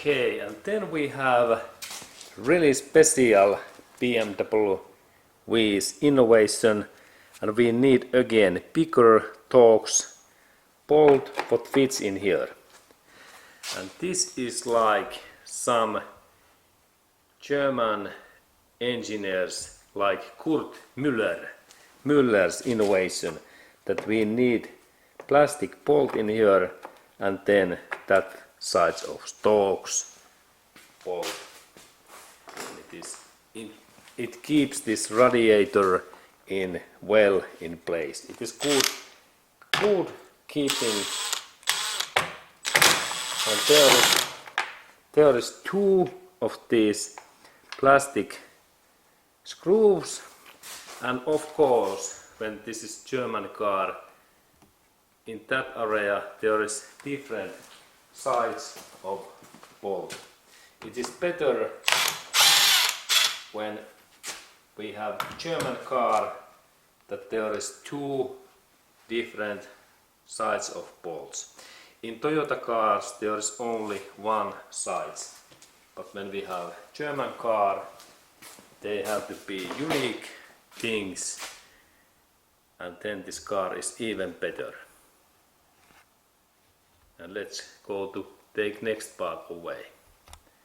Okay, and then we have really special BMW with innovation, and we need again bigger Torx bolt what fits in here. And this is like some German engineers like Müller's innovation, that we need plastic bolt in here and then that size of Torx bolt. It keeps this radiator well in place. It is good keeping. And there is two of these plastic screws, and of course when this is German car, in that area there is different size of bolt. It is better when we have German car that there is two different size of bolts. In Toyota cars there is only one size, but when we have German car they have to be unique things, and then this car is even better. And let's go to take next part away.